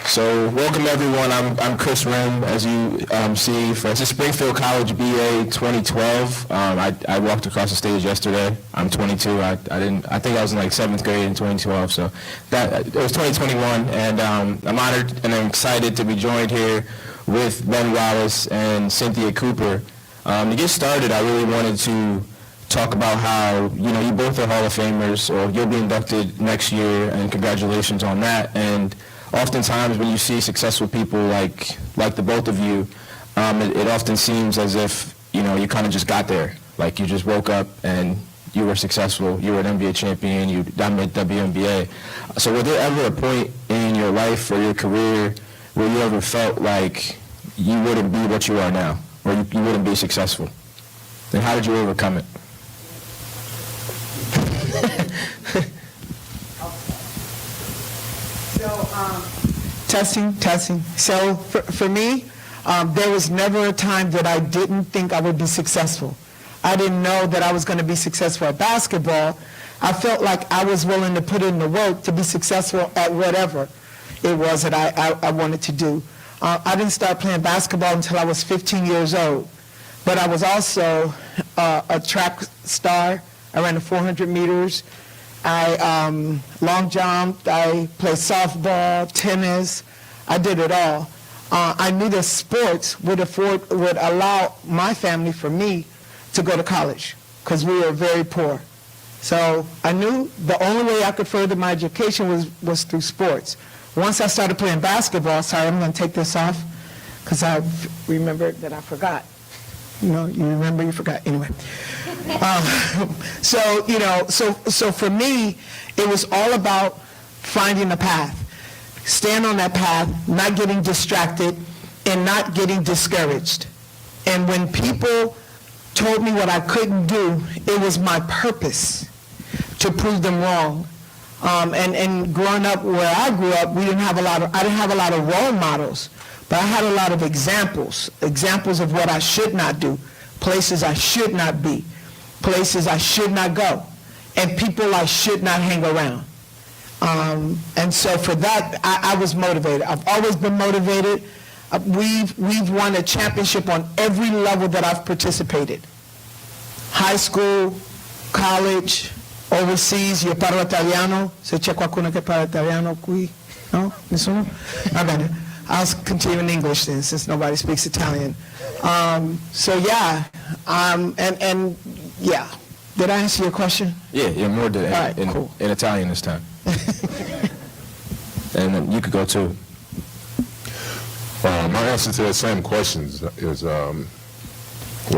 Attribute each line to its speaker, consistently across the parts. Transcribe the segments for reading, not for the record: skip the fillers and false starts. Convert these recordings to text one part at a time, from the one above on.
Speaker 1: So welcome everyone. I'm Chris Rim, as you see. It's a Springfield College BA 2012. I walked across the stage yesterday. I'm 22. I think I was in like 7th grade in 2012. So it was 2021, and I'm honored and I'm excited to be joined here with Ben Wallace and Cynthia Cooper. To get started, I really wanted to talk about how you both are Hall of Famers, or you'll be inducted next year, and congratulations on that. And oftentimes when you see successful people like the both of you, it often seems as if you kind of just got there. Like you just woke up and you were successful. You were an NBA champion. You dominated WNBA. So was there ever a point in your life or your career where you ever felt like you wouldn't be what you are now, or you wouldn't be successful? And how did you overcome it?
Speaker 2: Testing. So for me, there was never a time that I didn't think I would be successful. I didn't know that I was going to be successful at basketball. I felt like I was willing to put in the work to be successful at whatever it was that I wanted to do. I didn't start playing basketball until I was 15 years old. But I was also a track star. I ran the 400 meters. I long jumped. I played softball, tennis. I did it all. I knew that sports would allow my family, for me, to go to college because we were very poor. So I knew the only way I could further my education was through sports. Once I started playing basketball, sorry, I'm going to take this off because I remembered that I forgot. You remember, you forgot. Anyway. So for me, it was all about finding a path. Staying on that path, not getting distracted, and not getting discouraged. And when people told me what I couldn't do, it was my purpose to prove them wrong. And growing up where I grew up, I didn't have a lot of role models. But I had a lot of examples of what I should not do, places I should not be, places I should not go, and people I should not hang around. And so for that, I was motivated. I've always been motivated. We've won a championship on every level that I've participated. High school, college, overseas. Io parlo italiano. Se c'è qualcuno che parla italiano qui? No? Nessuno? Va bene. I'll continue in English then, since nobody speaks Italian. So yeah, and yeah. Did I answer your question?
Speaker 1: Yeah, more did.
Speaker 2: All right, cool.
Speaker 1: In Italian this time. And then you could go too.
Speaker 3: My answer to that same question is, was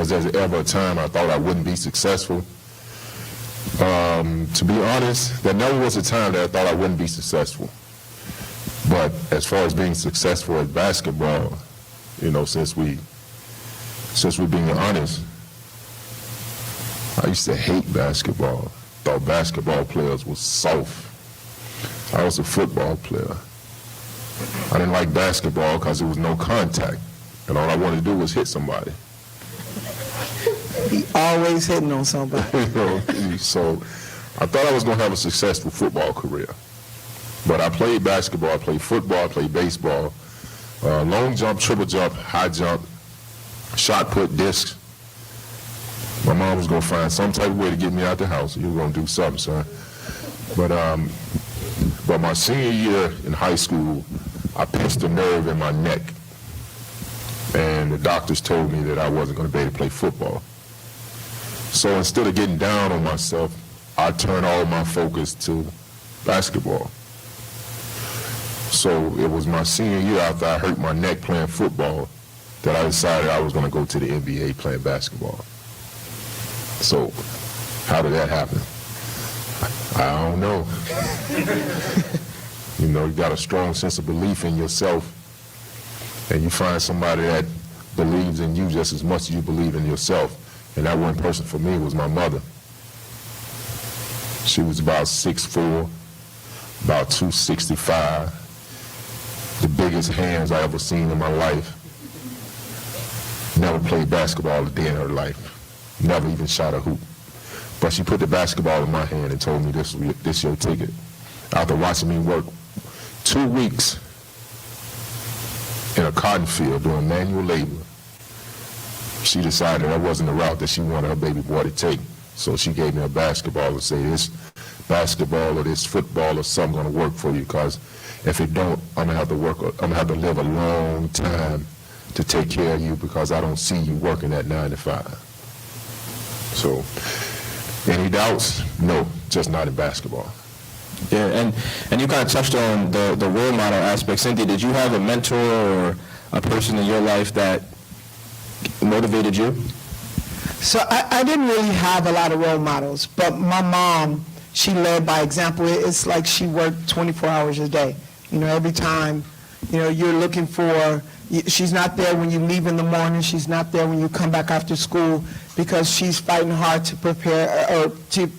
Speaker 3: there ever a time I thought I wouldn't be successful? To be honest, there never was a time that I thought I wouldn't be successful. But as far as being successful at basketball, since we're being honest, I used to hate basketball. Thought basketball players were soft. I was a football player. I didn't like basketball because there was no contact, and all I wanted to do was hit somebody.
Speaker 2: He always hitting on somebody.
Speaker 3: So I thought I was going to have a successful football career. But I played basketball, I played football, I played baseball, long jump, triple jump, high jump, shot put, discs. My mom was going to find some type of way to get me out the house. You were going to do something, son. But my senior year in high school, I pinched a nerve in my neck. And the doctors told me that I wasn't going to be able to play football. So instead of getting down on myself, I turned all my focus to basketball. So it was my senior year after I hurt my neck playing football that I decided I was going to go to the NBA playing basketball. So how did that happen? I don't know. You got a strong sense of belief in yourself, and you find somebody that believes in you just as much as you believe in yourself. And that one person for me was my mother. She was about 6'4", about 265. The biggest hands I ever seen in my life. Never played basketball a day in her life. Never even shot a hoop. But she put the basketball in my hand and told me, this your ticket. After watching me work 2 weeks in a cotton field doing manual labor. She decided that wasn't the route that she wanted her baby boy to take. So she gave me a basketball and said, this basketball or this football or something going to work for you, because if it don't, I'm going to have to live a long time to take care of you, because I don't see you working at 9 to 5. So, any doubts? No, just not in basketball.
Speaker 1: Yeah, and you kind of touched on the role model aspect. Cynthia, did you have a mentor or a person in your life that motivated you?
Speaker 2: So I didn't really have a lot of role models, but my mom, she led by example. It's like she worked 24 hours a day. You know, every time, you know, you're looking for, she's not there when you leave in the morning, she's not there when you come back after school, because she's fighting hard to prepare or to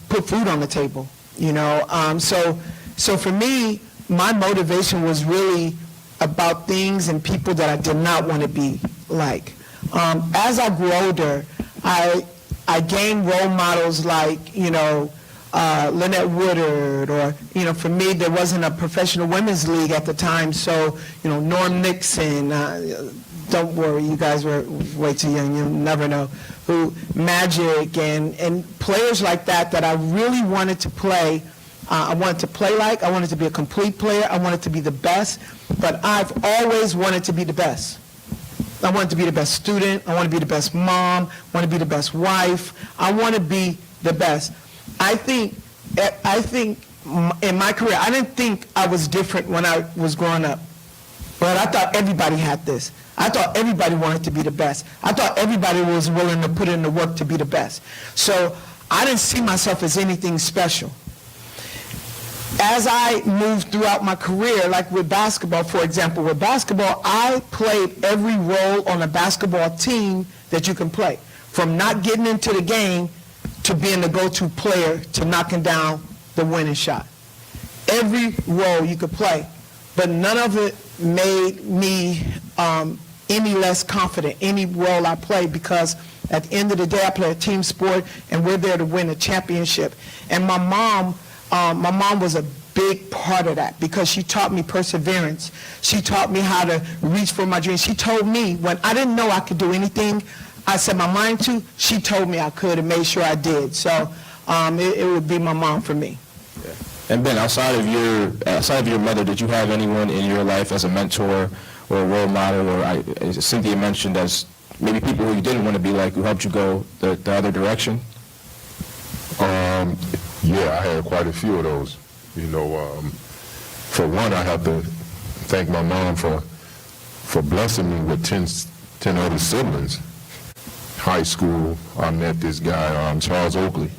Speaker 2: put food on the table, you know. So for me, my motivation was really about things and people that I did not want to be like. As I grew older, I gained role models like, you know, Lynette Woodard, or, you know, for me, there wasn't a professional women's league at the time, so, you know, Norm Nixon, don't worry, you guys were way too young, you'll never know, Magic, and players like that I really wanted to play. I wanted to play like, I wanted to be a complete player, I wanted to be the best, but I've always wanted to be the best. I wanted to be the best student, I want to be the best mom, I want to be the best wife, I want to be the best. I think in my career, I didn't think I was different when I was growing up. But I thought everybody had this. I thought everybody wanted to be the best. I thought everybody was willing to put in the work to be the best. So I didn't see myself as anything special. As I moved throughout my career, like with basketball, for example, with basketball, I played every role on a basketball team that you can play. From not getting into the game to being the go-to player to knocking down the winning shot. Every role you could play, but none of it made me any less confident, any role I played, because at the end of the day, I play a team sport, and we're there to win a championship. And my mom was a big part of that, because she taught me perseverance. She taught me how to reach for my dreams. She told me when I didn't know I could do anything, I set my mind to, she told me I could and made sure I did. So it would be my mom for me.
Speaker 1: Yeah. And Ben, outside of your mother, did you have anyone in your life as a mentor or a role model, or as Cynthia mentioned, as maybe people who you didn't want to be like, who helped you go the other direction?
Speaker 3: Yeah, I had quite a few of those. You know, for one, I have to thank my mom for blessing me with 10 other siblings. High school, I met this guy, Charles Oakley.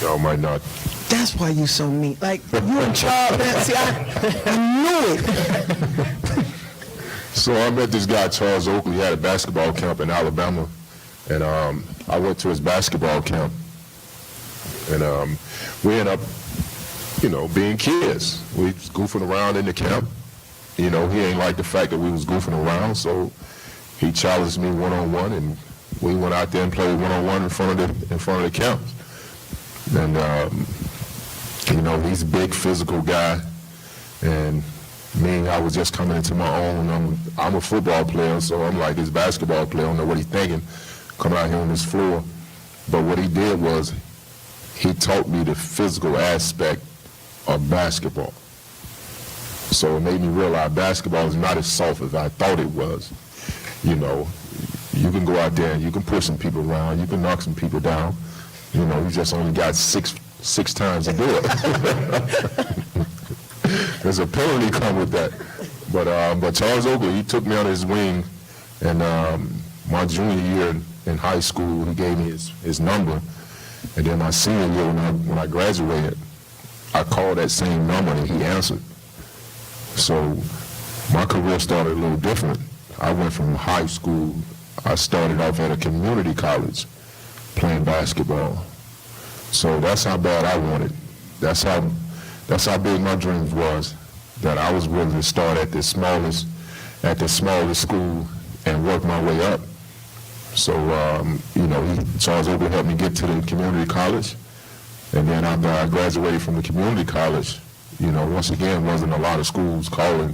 Speaker 3: Y'all might not.
Speaker 2: That's why you so neat. Like, you and Charles, man, see, I knew it.
Speaker 3: So I met this guy, Charles Oakley. He had a basketball camp in Alabama, and I went to his basketball camp. And we ended up, you know, being kids. We was goofing around in the camp. You know, he ain't like the fact that we was goofing around, so he challenged me one-on-one, and we went out there and played one-on-one in front of the camp. And you know, he's a big physical guy, and me, I was just coming into my own. I'm a football player, so I'm like this basketball player. I don't know what he's thinking, coming out here on this floor. But what he did was, he taught me the physical aspect of basketball. So it made me realize basketball is not as soft as I thought it was. You know, you can go out there and you can push some people around, you can knock some people down. You know, you just only got six times to do it. There's a penalty come with that. But Charles Oakley, he took me under his wing, and my junior year in high school, he gave me his number. And then my senior year, when I graduated, I called that same number and he answered. So my career started a little different. I went from high school, I started off at a community college playing basketball. So that's how bad I wanted. That's how big my dreams was, that I was willing to start at the smallest school and work my way up. So, you know, Charles Oakley helped me get to the community college. And then after I graduated from the community college, You know, once again, wasn't a lot of schools calling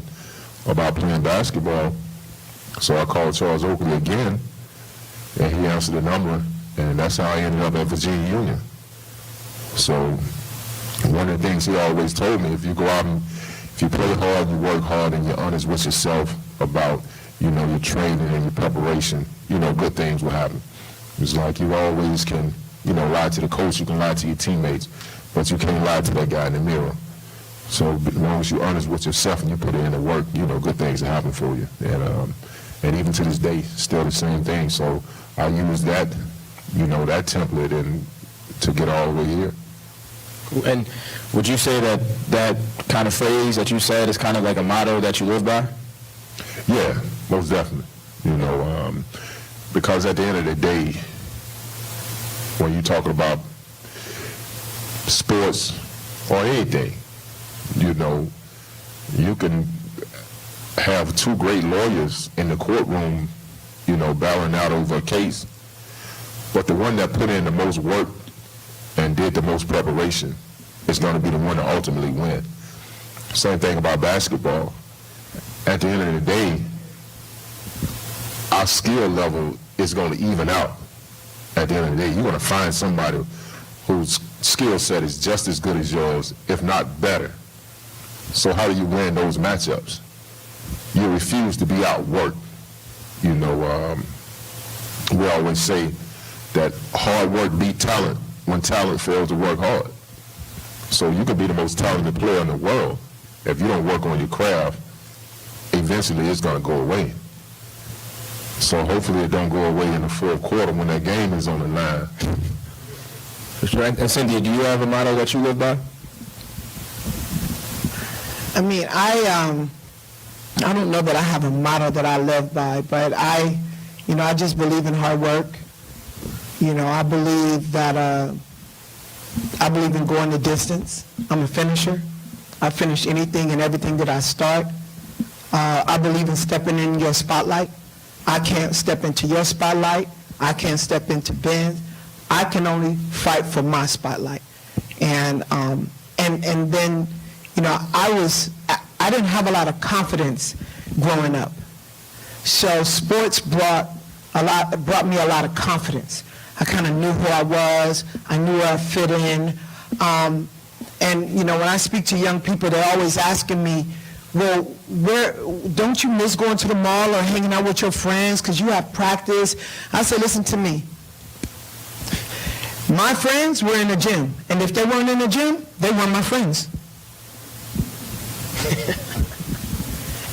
Speaker 3: about playing basketball. So I called Charles Oakley again, and he answered the number, and that's how I ended up at Virginia Union. So one of the things he always told me, if you go out and if you play hard, you work hard, and you're honest with yourself about, you know, your training and your preparation, you know, good things will happen. It's like you always can, you know, lie to the coach, you can lie to your teammates, but you can't lie to that guy in the mirror. So as long as you're honest with yourself and you put in the work, you know, good things will happen for you. And even to this day, still the same thing. So I use that, you know, that template and to get all the way here.
Speaker 1: And would you say that that kind of phrase that you said is kind of like a motto that you live by?
Speaker 3: Yeah, most definitely. You know, because at the end of the day, when you're talking about sports or anything, you know, you can have two great lawyers in the courtroom, you know, battling out over a case, but the one that put in the most work and did the most preparation is going to be the one to ultimately win. Same thing about basketball. At the end of the day, our skill level is going to even out. At the end of the day, you're going to find somebody whose skill set is just as good as yours, if not better. So how do you win those matchups? You refuse to be outworked. You know, we always say that hard work beat talent when talent fails to work hard. So you could be the most talented player in the world. If you don't work on your craft, eventually it's going to go away. So hopefully it don't go away in the fourth quarter when that game is on the line.
Speaker 1: For sure. And Cynthia, do you have a motto that you live by?
Speaker 2: I mean, I don't know that I have a motto that I live by, but I just believe in hard work. You know, I believe that, I believe in going the distance. I'm a finisher. I finish anything and everything that I start. I believe in stepping in your spotlight. I can't step into your spotlight. I can't step into Ben's. I can only fight for my spotlight. And then, you know, I didn't have a lot of confidence growing up. So sports brought me a lot of confidence. I kind of knew who I was. I knew where I fit in. And, you know, when I speak to young people, they're always asking me, well, don't you miss going to the mall or hanging out with your friends because you have practice? I say, listen to me. My friends were in the gym, and if they weren't in the gym, they weren't my friends.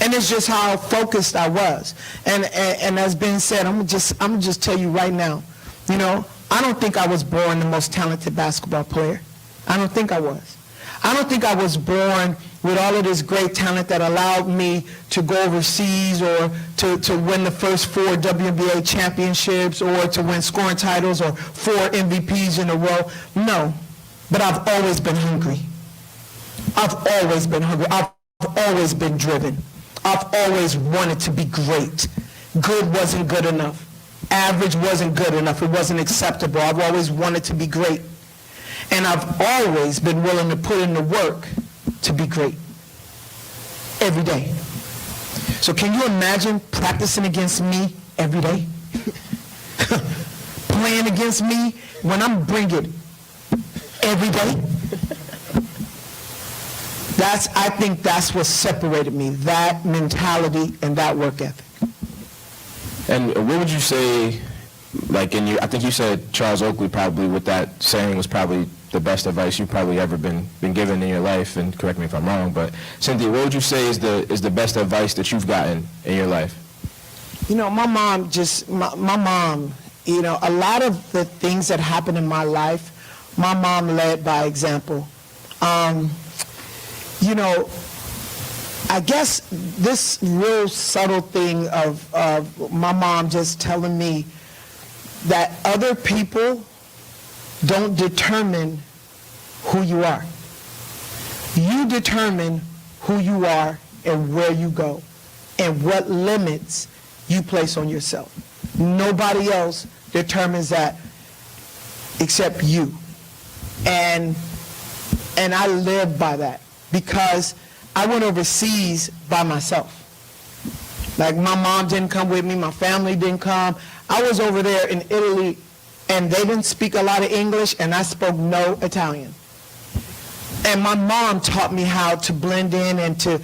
Speaker 2: And it's just how focused I was. And as Ben said, I'm gonna just tell you right now, you know, I don't think I was born the most talented basketball player. I don't think I was. I don't think I was born with all of this great talent that allowed me to go overseas or to win the first 4 WNBA championships or to win scoring titles or 4 MVPs in a row. No, but I've always been hungry. I've always been hungry. I've always been driven. I've always wanted to be great. Good wasn't good enough. Average wasn't good enough. It wasn't acceptable. I've always wanted to be great. And I've always been willing to put in the work to be great. Every day. So can you imagine practicing against me every day? Playing against me when I'm bringing every day? I think that's what separated me, that mentality and that work ethic.
Speaker 1: And what would you say, like I think you said Charles Oakley probably with that saying was probably the best advice you've probably ever been given in your life, and correct me if I'm wrong, but Cynthia, what would you say is the best advice that you've gotten in your life?
Speaker 2: You know, my mom, you know, a lot of the things that happened in my life, my mom led by example. You know, I guess this real subtle thing of my mom just telling me that other people don't determine who you are. You determine who you are and where you go and what limits you place on yourself. Nobody else determines that except you. And I live by that. because I went overseas by myself. Like, my mom didn't come with me, my family didn't come. I was over there in Italy, and they didn't speak a lot of English, and I spoke no Italian. And my mom taught me how to blend in and to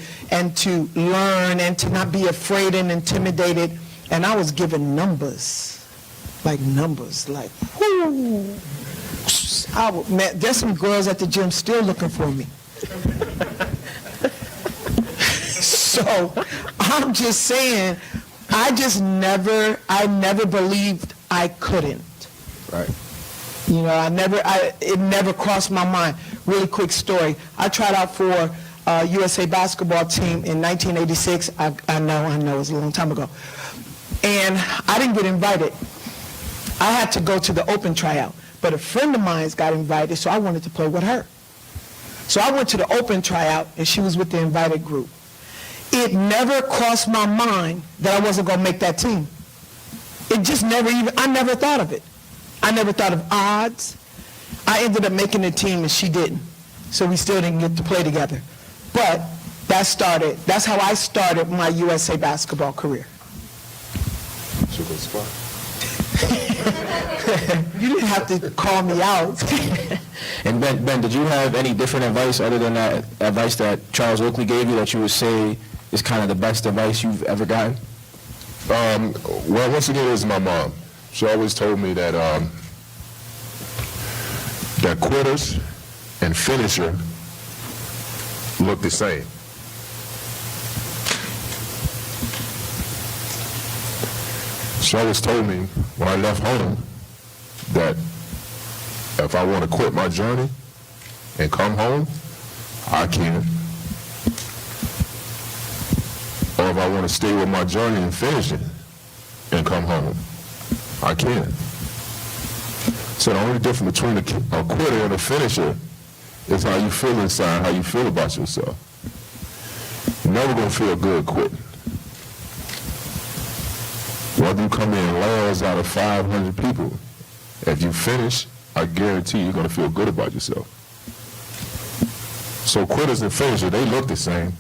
Speaker 2: learn and to not be afraid and intimidated. And I was given numbers, like, whoo. Man, there's some girls at the gym still looking for me. So I'm just saying, I never believed I couldn't.
Speaker 1: Right.
Speaker 2: You know, it never crossed my mind. Really quick story. I tried out for USA basketball team in 1986. I know, it was a long time ago. And I didn't get invited. I had to go to the open tryout. But a friend of mine got invited, so I wanted to play with her. So I went to the open tryout, and she was with the invited group. It never crossed my mind that I wasn't going to make that team. It just I never thought of it. I never thought of odds. I ended up making the team, and she didn't. So we still didn't get to play together. But that's how I started my USA basketball career.
Speaker 3: It's a good spot.
Speaker 2: You didn't have to call me out.
Speaker 1: And Ben, did you have any different advice other than that advice that Charles Oakley gave you that you would say is kind of the best advice you've ever gotten?
Speaker 3: Well, once again, it was my mom. She always told me that that quitters and finisher look the same. She always told me when I left home that if I want to quit my journey and come home, I can. Or if I want to stay with my journey and finish it and come home, I can. So the only difference between a quitter and a finisher is how you feel inside, how you feel about yourself. You're never going to feel good quitting. Whether you come in last out of 500 people, if you finish, I guarantee you're going to feel good about yourself. So quitters and finishers, they look the same,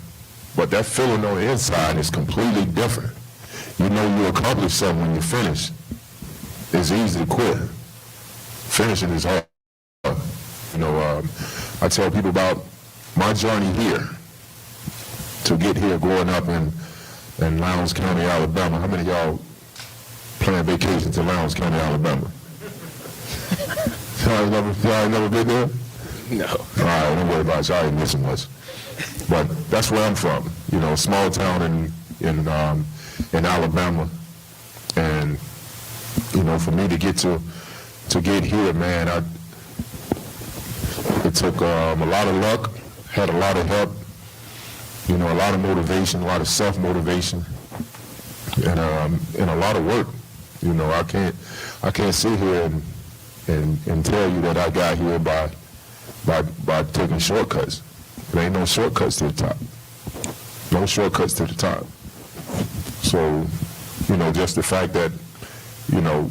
Speaker 3: but that feeling on the inside is completely different. You know you accomplish something when you finish. It's easy to quit. Finishing is hard. You know, I tell people about my journey here to get here growing up in Lowndes County, Alabama. How many of y'all plan vacation to Lowndes County, Alabama? Y'all never been there?
Speaker 1: No.
Speaker 3: All right, don't worry about it. Y'all ain't missing much. But that's where I'm from. You know, small town in Alabama. And, you know, for me to get here, man, it took a lot of luck, had a lot of help, you know, a lot of motivation, a lot of self-motivation, and a lot of work. You know, I can't sit here and tell you that I got here by taking shortcuts. There ain't no shortcuts to the top. No shortcuts to the top. So, you know, just the fact that, you know,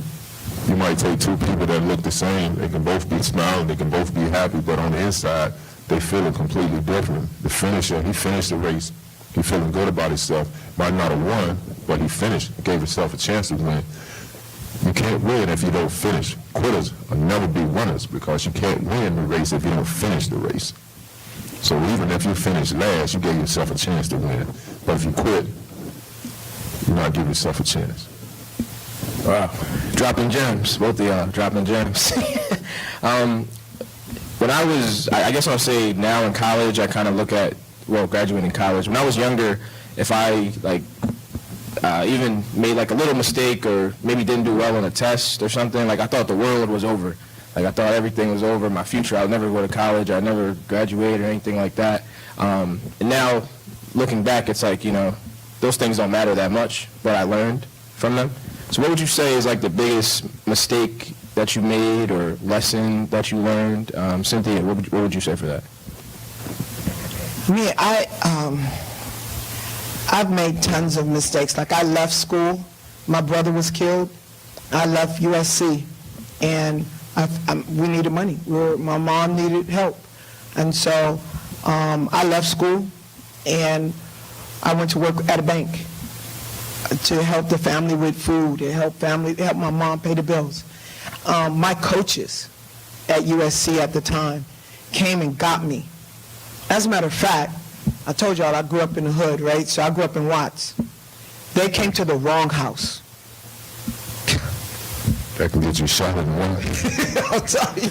Speaker 3: you might take two people that look the same, they can both be smiling, they can both be happy, but on the inside, they feeling completely different. The finisher, he finished the race, he feeling good about himself, might not have won, but he finished, gave himself a chance to win. You can't win if you don't finish. Quitters will never be winners because you can't win the race if you don't finish the race. So even if you finish last, you gave yourself a chance to win. But if you quit, you're not giving yourself a chance.
Speaker 1: Wow. Dropping gems. Both of y'all dropping gems. When I guess I'll say now in college, I kind of look at, graduating college. When I was younger, if I, even made, a little mistake or maybe didn't do well on a test or something, I thought the world was over. I thought everything was over. My future, I'll never go to college. I'll never graduate or anything like that. And now, looking back, it's those things don't matter that much, what I learned from them. So what would you say is the biggest mistake that you made or lesson that you learned? Cynthia, what would you say for that?
Speaker 2: Me, I've made tons of mistakes. I left school. My brother was killed. I left USC, and we needed money. My mom needed help. And so I left school and I went to work at a bank to help the family with food, to help my mom pay the bills. My coaches at USC at the time came and got me. As a matter of fact, I told y'all I grew up in the hood, right? So I grew up in Watts. They came to the wrong house.
Speaker 3: That can get you shot in one.
Speaker 2: I'll tell you.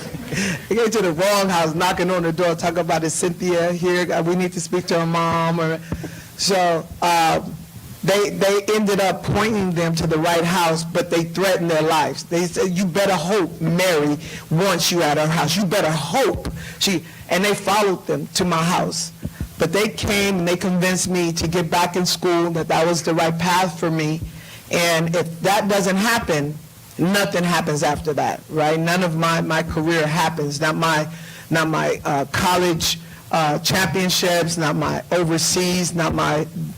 Speaker 2: They came to the wrong house, knocking on the door, talking about it, Cynthia here, we need to speak to her mom. So they ended up pointing them to the right house, but they threatened their lives. They said, you better hope Mary wants you at her house. You better hope. And they followed them to my house. But they came and they convinced me to get back in school, that was the right path for me. And if that doesn't happen, nothing happens after that, right? None of my career happens. Not my college championships, not my overseas, not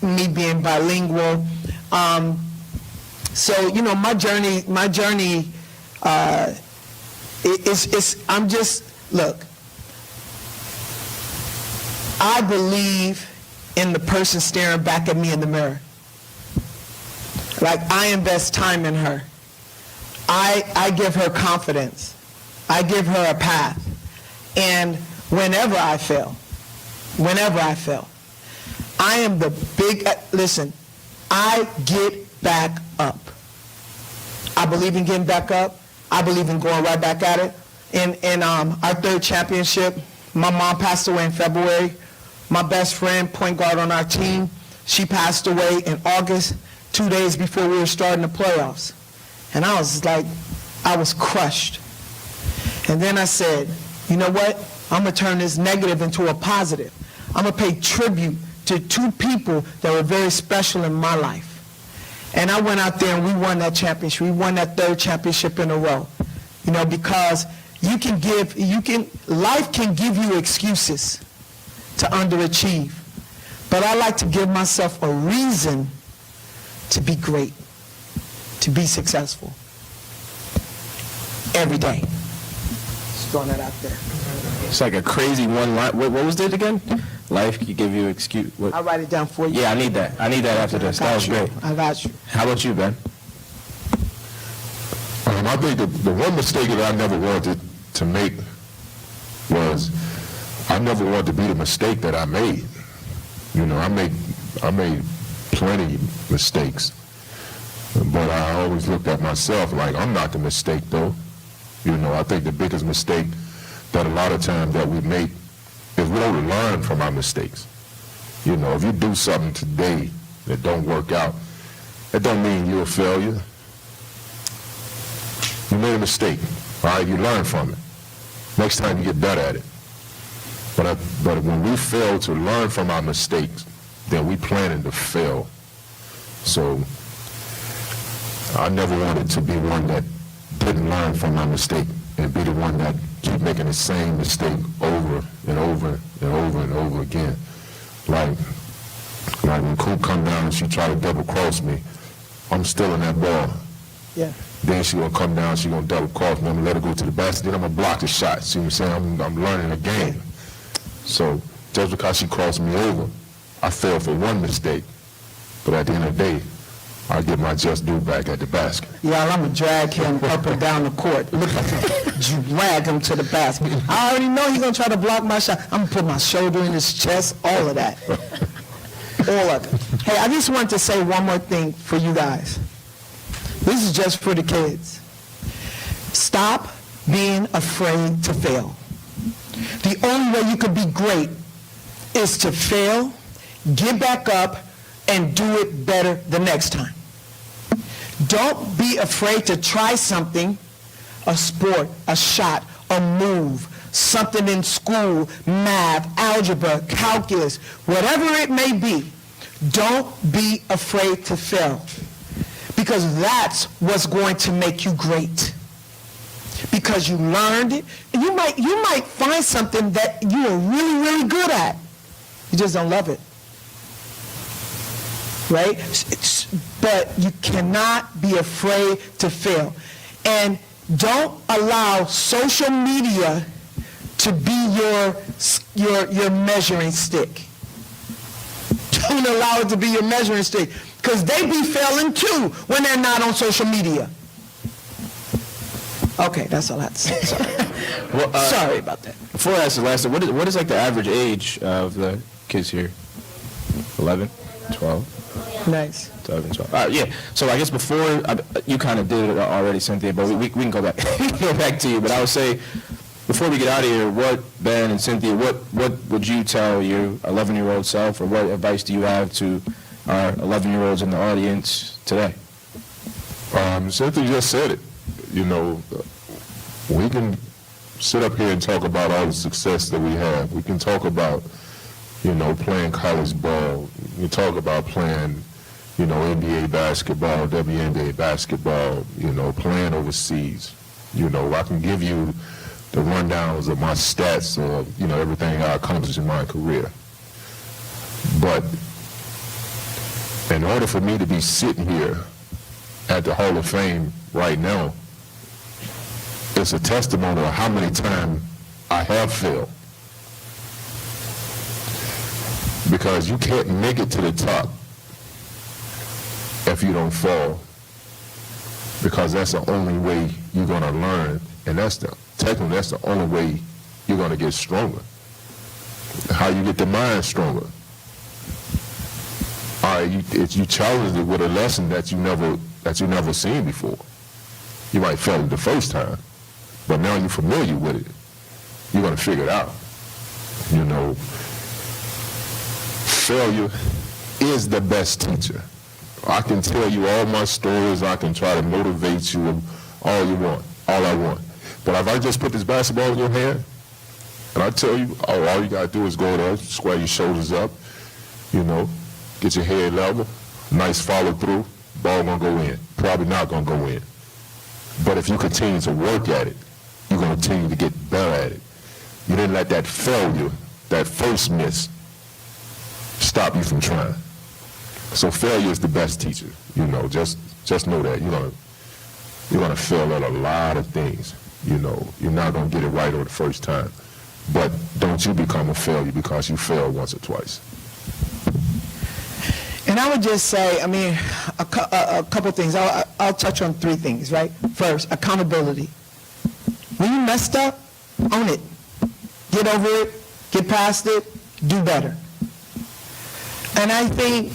Speaker 2: me being bilingual. So my journey look, I believe in the person staring back at me in the mirror. Like, I invest time in her. I give her confidence. I give her a path. And whenever I fail, I am the listen, I get back up. I believe in getting back up. I believe in going right back at it. In our third championship, my mom passed away in February. My best friend, point guard on our team, she passed away in August, 2 days before we were starting the playoffs. And I was crushed. And then I said, you know what? I'm going to turn this negative into a positive. I'm going to pay tribute to two people that were very special in my life. And I went out there and we won that championship. We won that third championship in a row. Because life can give you excuses to underachieve. But I like to give myself a reason to be great, to be successful. Every day. Just throwing that out there.
Speaker 1: It's like a crazy one line. What was it again? Life can give you excuse. What?
Speaker 2: I'll write it down for you.
Speaker 1: Yeah, I need that after this. That was great.
Speaker 2: I got you.
Speaker 1: How about you, Ben?
Speaker 3: I think the one mistake that I never wanted to make was I never wanted to be the mistake that I made. I made plenty mistakes, but I always looked at myself like I'm not the mistake though. I think the biggest mistake that a lot of times that we make is we don't learn from our mistakes. If you do something today that don't work out, it don't mean you're a failure. You made a mistake, all right? You learn from it. Next time you get better at it. But when we fail to learn from our mistakes, then we planning to fail. So I never wanted to be one that didn't learn from my mistake and be the one that keep making the same mistake over and over and over and over again. Like when Coop come down and she try to double cross me, I'm still in that ball.
Speaker 2: Yeah.
Speaker 3: Then she gonna come down, she gonna double cross me, I'm gonna let her go to the basket, then I'm gonna block the shot. See what I'm saying? I'm learning the game. So just because she crossed me over, I fell for one mistake. But at the end of the day, I get my just due back at the basket.
Speaker 2: Y'all, I'm going to drag him up and down the court. Look at him. Drag him to the basket. I already know he's going to try to block my shot. I'm going to put my shoulder in his chest, all of that. All of it. Hey, I just want to say one more thing for you guys. This is just for the kids. Stop being afraid to fail. The only way you could be great is to fail, get back up, and do it better the next time. Don't be afraid to try something, a sport, a shot, a move, something in school, math, algebra, calculus, whatever it may be. Don't be afraid to fail, because that's what's going to make you great. Because you learned it. And you might find something that you are really, really good at. You just don't love it. Right? But you cannot be afraid to fail. And don't allow social media to to be your measuring stick. Don't allow it to be your measuring stick, because they be failing too when they're not on social media. Okay, that's all I have to say. Sorry.
Speaker 1: Well,
Speaker 2: Sorry about that.
Speaker 1: Before I ask the last, what is like the average age of the kids here? 11, 12,
Speaker 2: Nice.
Speaker 1: 11, 12. Yeah. So I guess before you kind of did it already, Cynthia, but we can go back go back to you. But I would say, before we get out of here, Ben and Cynthia, what would you tell your 11-year-old self, or what advice do you have to our 11-year-olds in the audience today?
Speaker 3: Cynthia just said it. You know, we can sit up here and talk about all the success that we have. We can talk about, you know, playing college ball. We talk about playing, you know, NBA basketball, WNBA basketball, you know, playing overseas. You know, I can give you the rundowns of my stats or, you know, everything I accomplished in my career. But in order for me to be sitting here at the Hall of Fame right now, it's a testimony of how many times I have failed. Because you can't make it to the top if you don't fall. Because that's the only way you're going to learn, and that's the only way you're going to get stronger. How you get the mind stronger. All right, you challenge it with a lesson that you never seen before. You might fail it the first time, but now you're familiar with it. You're going to figure it out. You know, failure is the best teacher. I can tell you all my stories. I can try to motivate you all you want, all I want. But if I just put this basketball in your hand, and I tell you, all you got to do is go there, square your shoulders up, you know, get your head level, nice follow through, ball gonna go in. Probably not gonna go in. But if you continue to work at it, you're gonna continue to get better at it. You didn't let that failure, that first miss, stop you from trying. So failure is the best teacher. You know, just know that you're gonna fail at a lot of things. You know, you're not gonna get it right on the first time. But don't you become a failure because you failed once or twice.
Speaker 2: And I would just say, I mean, a couple things. I'll touch on three things, right? First, accountability. When you messed up, own it. Get over it, get past it, do better. And I think,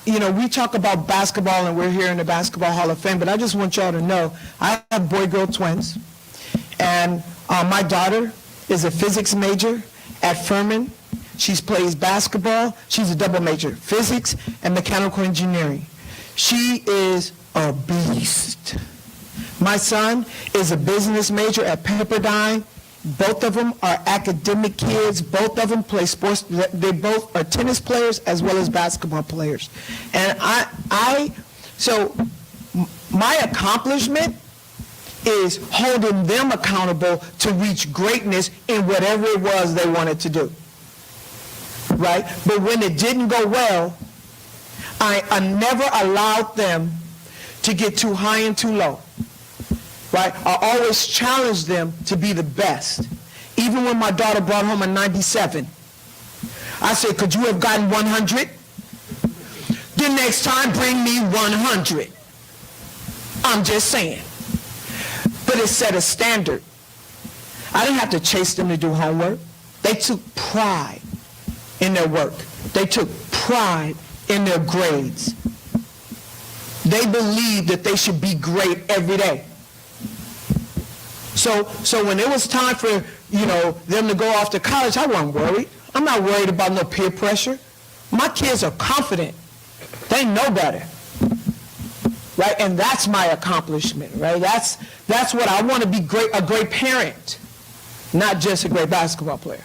Speaker 2: you know, we talk about basketball and we're here in the Basketball Hall of Fame, but I just want y'all to know, I have boy-girl twins. And my daughter is a physics major at Furman. She plays basketball. She's a double major, physics and mechanical engineering. She is a beast. My son is a business major at Pepperdine. Both of them are academic kids. Both of them play sports. They both are tennis players as well as basketball players. And so my accomplishment is holding them accountable to reach greatness in whatever it was they wanted to do. Right? But when it didn't go well, I never allowed them to get too high and too low. Right? I always challenged them to be the best. Even when my daughter brought home a 97, I said, could you have gotten 100? The next time, bring me 100. I'm just saying. But it set a standard. I didn't have to chase them to do homework. They took pride in their work. They took pride in their grades. They believed that they should be great every day. So when it was time for, you know, them to go off to college, I wasn't worried. I'm not worried about no peer pressure. My kids are confident. They know better. Right? And that's my accomplishment, right? That's what I want to be a great parent, not just a great basketball player.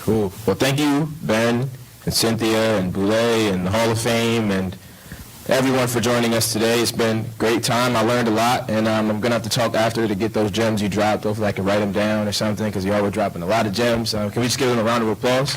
Speaker 1: Cool. Well, thank you, Ben and Cynthia and Boulay and the Hall of Fame and everyone for joining us today. It's been a great time. I learned a lot, and I'm going to have to talk after to get those gems you dropped. Hopefully I can write them down or something, because y'all were dropping a lot of gems. Can we just give them a round of applause?